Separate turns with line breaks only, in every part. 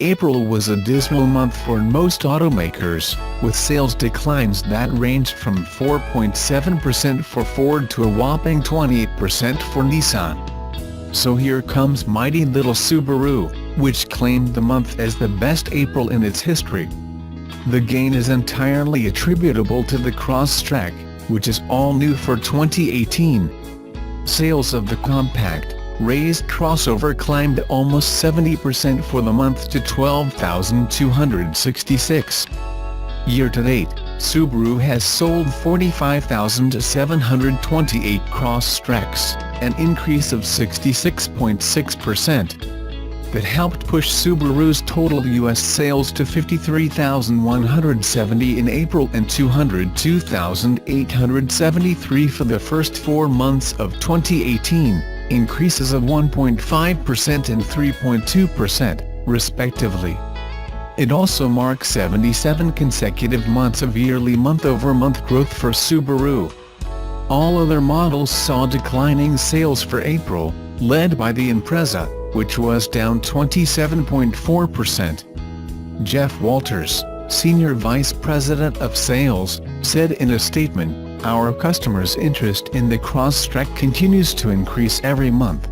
April was a dismal month for most automakers, with sales declines that ranged from 4.7% for Ford to a whopping 28% for Nissan. So here comes mighty little Subaru, which claimed the month as the best April in its history. The gain is entirely attributable to the Crosstrek, which is all new for 2018. Sales of the compact, raised crossover climbed almost 70% for the month to 12,266. Year-to-date, Subaru has sold 45,728 Crosstreks, an increase of 66.6%. That helped push Subaru's total U.S. sales to 53,170 in April and 202,873 for the first 4 months of 2018. Increases of 1.5% and 3.2%, respectively. It also marks 77 consecutive months of yearly month-over-month growth for Subaru. All other models saw declining sales for April, led by the Impreza, which was down 27.4%. Jeff Walters, Senior Vice President of Sales, said in a statement, "Our customers' interest in the Crosstrek continues to increase every month.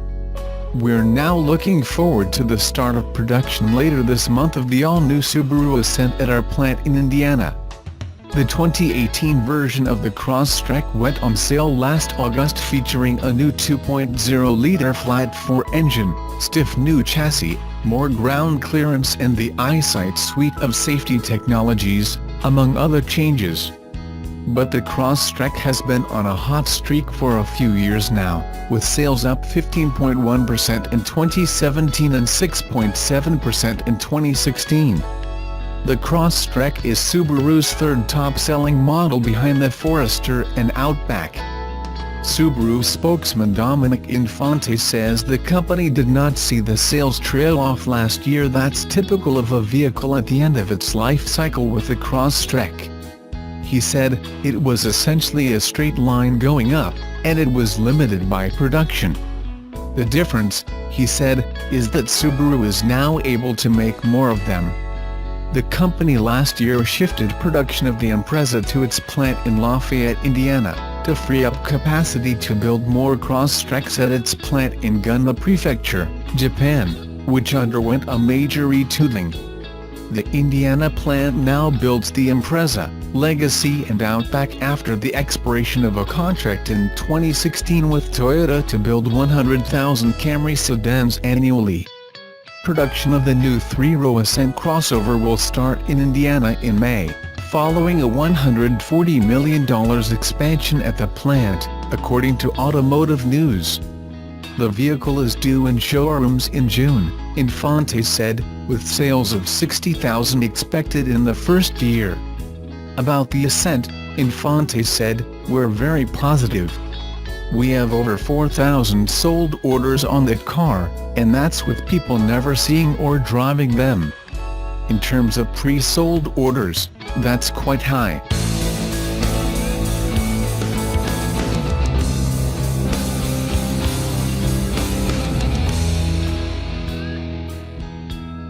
We're now looking forward to the start of production later this month of the all-new Subaru Ascent at our plant in Indiana." The 2018 version of the Crosstrek went on sale last August, featuring a new 2.0-liter flat-4 engine, stiff new chassis, more ground clearance and the EyeSight suite of safety technologies, among other changes. But the Crosstrek has been on a hot streak for a few years now, with sales up 15.1% in 2017 and 6.7% in 2016. The Crosstrek is Subaru's third top-selling model behind the Forester and Outback. Subaru spokesman Dominic Infante says the company did not see the sales trail off last year that's typical of a vehicle at the end of its life cycle with the Crosstrek. He said, "It was essentially a straight line going up, and it was limited by production. The difference," he said, "is that Subaru is now able to make more of them." The company last year shifted production of the Impreza to its plant in Lafayette, Indiana, to free up capacity to build more Crosstreks at its plant in Gunma Prefecture, Japan, which underwent a major retooling. The Indiana plant now builds the Impreza, Legacy and Outback after the expiration of a contract in 2016 with Toyota to build 100,000 Camry sedans annually. Production of the new 3-row Ascent crossover will start in Indiana in May, following a $140 million expansion at the plant, according to Automotive News. The vehicle is due in showrooms in June, Infante said, with sales of 60,000 expected in the first year. About the Ascent, Infante said, "We're very positive. We have over 4,000 sold orders on that car, and that's with people never seeing or driving them. In terms of pre-sold orders, that's quite high."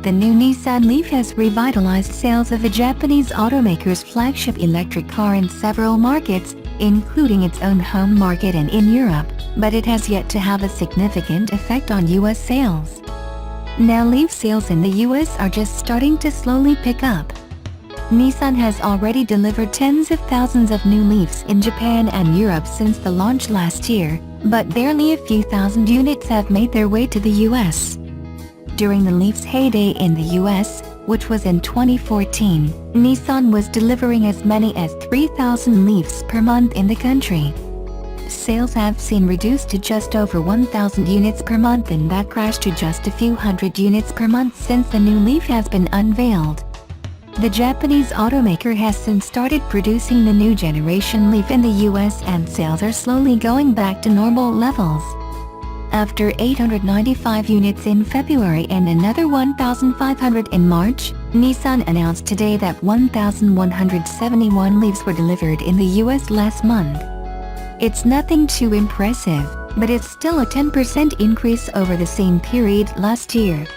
The new Nissan Leaf has revitalized sales of the Japanese automaker's flagship electric car in several markets, including its own home market and in Europe, but it has yet to have a significant effect on U.S. sales. Now Leaf sales in the U.S. are just starting to slowly pick up. Nissan has already delivered tens of thousands of new Leafs in Japan and Europe since the launch last year, but barely a few thousand units have made their way to the U.S. During the Leaf's heyday in the U.S., which was in 2014, Nissan was delivering as many as 3,000 Leafs per month in the country. Sales have seen reduced to just over 1,000 units per month, and that crashed to just a few hundred units per month since the new Leaf has been unveiled. The Japanese automaker has since started producing the new generation Leaf in the U.S., and sales are slowly going back to normal levels. After 895 units in February and another 1,500 in March, Nissan announced today that 1,171 Leafs were delivered in the U.S. last month. It's nothing too impressive, but it's still a 10% increase over the same period last year.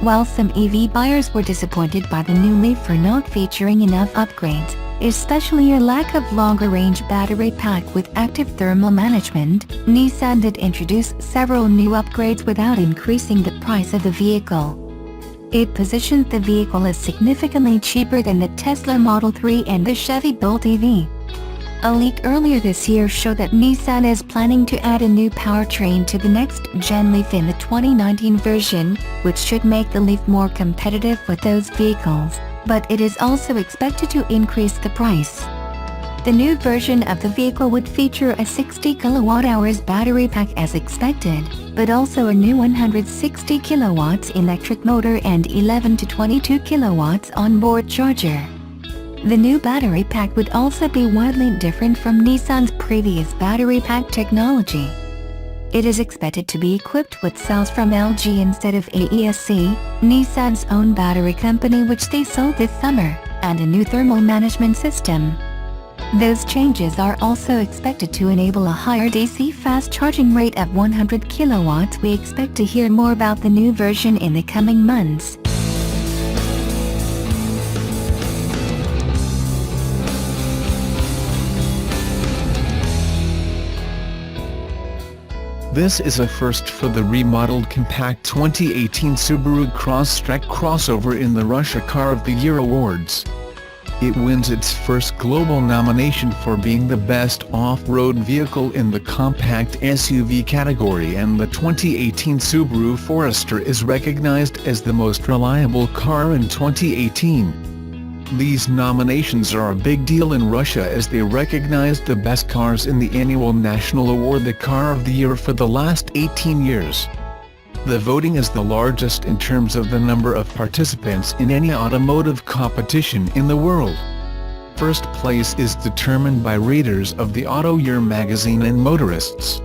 While some EV buyers were disappointed by the new Leaf for not featuring enough upgrades, especially a lack of longer-range battery pack with active thermal management, Nissan did introduce several new upgrades without increasing the price of the vehicle. It positions the vehicle as significantly cheaper than the Tesla Model 3 and the Chevy Bolt EV. A leak earlier this year showed that Nissan is planning to add a new powertrain to the next-gen Leaf in the 2019 version, which should make the Leaf more competitive with those vehicles, but it is also expected to increase the price. The new version of the vehicle would feature a 60 kWh battery pack as expected, but also a new 160 kW electric motor and 11 to 22 kW onboard charger. The new battery pack would also be widely different from Nissan's previous battery pack technology. It is expected to be equipped with cells from LG instead of AESC, Nissan's own battery company, which they sold this summer, and a new thermal management system. Those changes are also expected to enable a higher DC fast charging rate of 100 kW. We expect to hear more about the new version in the coming months.
This is a first for the remodeled compact 2018 Subaru Crosstrek crossover in the Russia Car of the Year Awards. It wins its first global nomination for being the best off-road vehicle in the compact SUV category, and the 2018 Subaru Forester is recognized as the most reliable car in 2018. These nominations are a big deal in Russia as they recognize the best cars in the annual national award, the Car of the Year, for the last 18 years. The voting is the largest in terms of the number of participants in any automotive competition in the world. First place is determined by readers of the Auto Year magazine and motorists.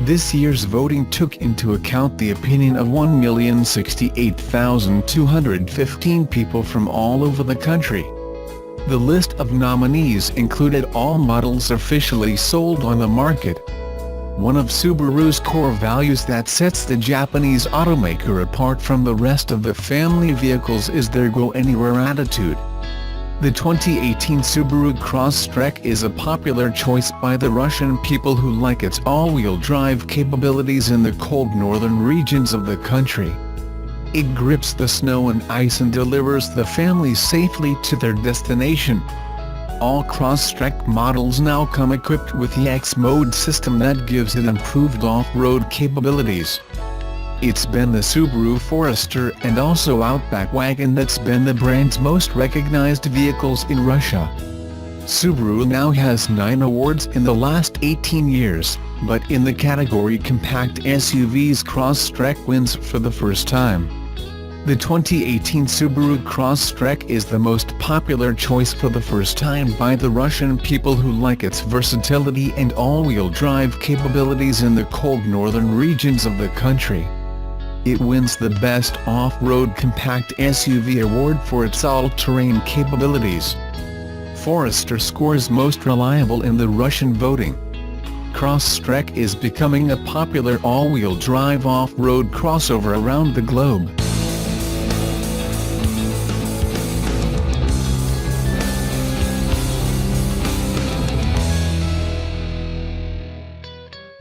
This year's voting took into account the opinion of 1,068,215 people from all over the country. The list of nominees included all models officially sold on the market. One of Subaru's core values that sets the Japanese automaker apart from the rest of the family vehicles is their go-anywhere attitude. The 2018 Subaru Crosstrek is a popular choice by the Russian people who like its all-wheel drive capabilities in the cold northern regions of the country. It grips the snow and ice and delivers the family safely to their destination. All Crosstrek models now come equipped with the X-Mode system that gives it improved off-road capabilities. It's been the Subaru Forester and also Outback wagon that's been the brand's most recognized vehicles in Russia. Subaru now has 9 awards in the last 18 years, but in the category compact SUVs, Crosstrek wins for the first time. The 2018 Subaru Crosstrek is the most popular choice for the first time by the Russian people who like its versatility and all-wheel drive capabilities in the cold northern regions of the country. It wins the Best Off-Road Compact SUV award for its all-terrain capabilities. Forester scores most reliable in the Russian voting. Crosstrek is becoming a popular all-wheel drive off-road crossover around the globe.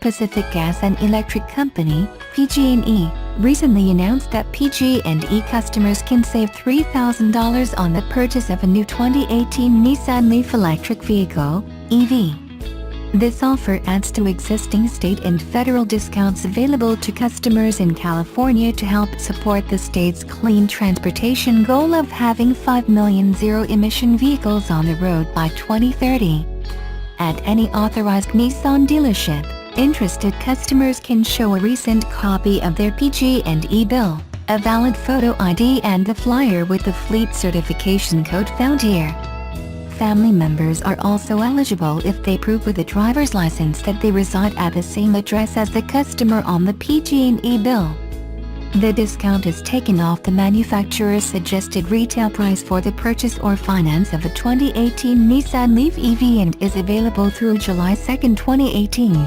Pacific Gas and Electric Company, PG&E, recently announced that PG&E customers can save $3,000 on the purchase of a new 2018 Nissan Leaf electric vehicle, EV. This offer adds to existing state and federal discounts available to customers in California to help support the state's clean transportation goal of having 5 million zero-emission vehicles on the road by 2030. At any authorized Nissan dealership, interested customers can show a recent copy of their PG&E bill, a valid photo ID, and the flyer with the fleet certification code found here. Family members are also eligible if they prove with a driver's license that they reside at the same address as the customer on the PG&E bill. The discount is taken off the manufacturer's suggested retail price for the purchase or finance of a 2018 Nissan Leaf EV and is available through July 2, 2018.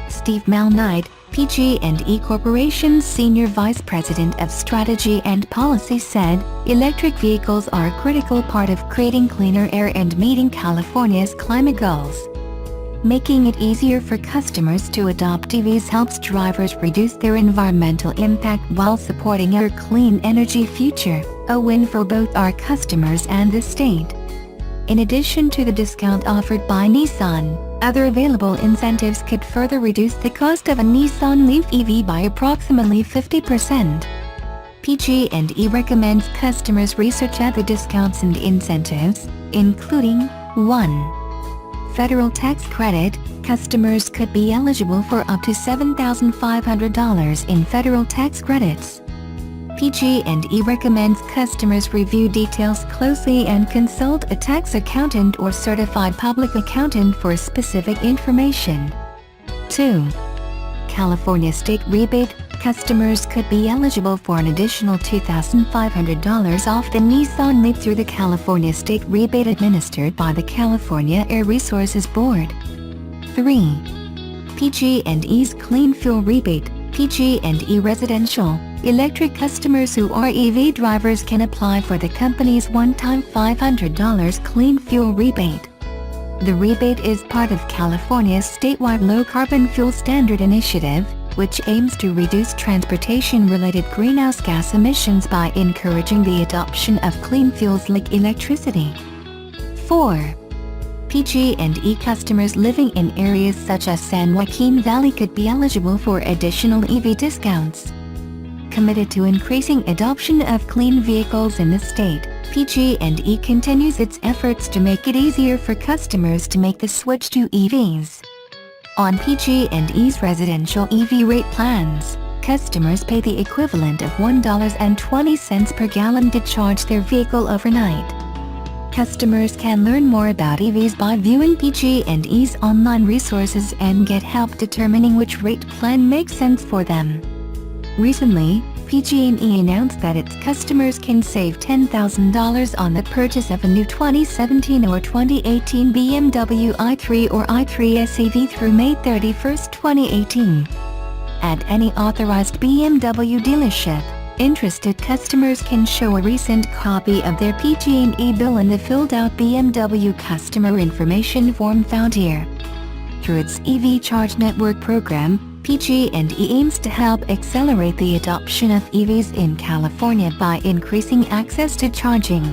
Steve Malnight, PG&E Corporation's Senior Vice President of Strategy and Policy said, electric vehicles are a critical part of creating cleaner air and meeting California's climate goals. Making it easier for customers to adopt EVs helps drivers reduce their environmental impact while supporting our clean energy future, a win for both our customers and the state. In addition to the discount offered by Nissan, other available incentives could further reduce the cost of a Nissan Leaf EV by approximately 50%. PG&E recommends customers research other discounts and incentives, including 1. Federal tax credit. Customers could be eligible for up to $7,500 in federal tax credits. PG&E recommends customers review details closely and consult a tax accountant or certified public accountant for specific information. 2. California State Rebate. Customers could be eligible for an additional $2,500 off the Nissan Leaf through the California State Rebate administered by the California Air Resources Board. 3. PG&E's Clean Fuel Rebate. PG&E Residential electric customers who are EV drivers can apply for the company's one-time $500 clean fuel rebate. The rebate is part of California's statewide low-carbon fuel standard initiative, which aims to reduce transportation-related greenhouse gas emissions by encouraging the adoption of clean fuels like electricity. 4. PG&E customers living in areas such as San Joaquin Valley could be eligible for additional EV discounts. Committed to increasing adoption of clean vehicles in the state, PG&E continues its efforts to make it easier for customers to make the switch to EVs. On PG&E's residential EV rate plans, customers pay the equivalent of $1.20 per gallon to charge their vehicle overnight. Customers can learn more about EVs by viewing PG&E's online resources and get help determining which rate plan makes sense for them. Recently, PG&E announced that its customers can save $10,000 on the purchase of a new 2017 or 2018 BMW i3 or i3 SEV through May 31, 2018. At any authorized BMW dealership, interested customers can show a recent copy of their PG&E bill in the filled-out BMW customer information form found here. Through its EV Charge Network program, PG&E aims to help accelerate the adoption of EVs in California by increasing access to charging.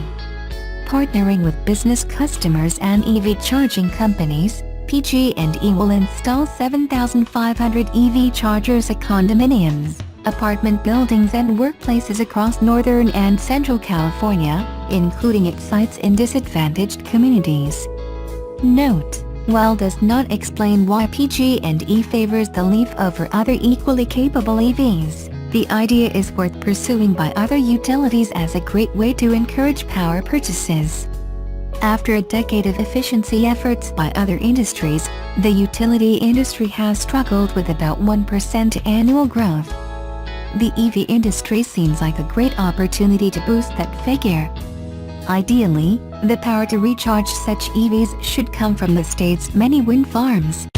Partnering with business customers and EV charging companies, PG&E will install 7,500 EV chargers at condominiums, apartment buildings and workplaces across Northern and Central California, including at sites in disadvantaged communities. Note: while does not explain why PG&E favors the Leaf over other equally capable EVs, the idea is worth pursuing by other utilities as a great way to encourage power purchases. After a decade of efficiency efforts by other industries, the utility industry has struggled with about 1% annual growth. The EV industry seems like a great opportunity to boost that figure. Ideally, the power to recharge such EVs should come from the state's many wind farms.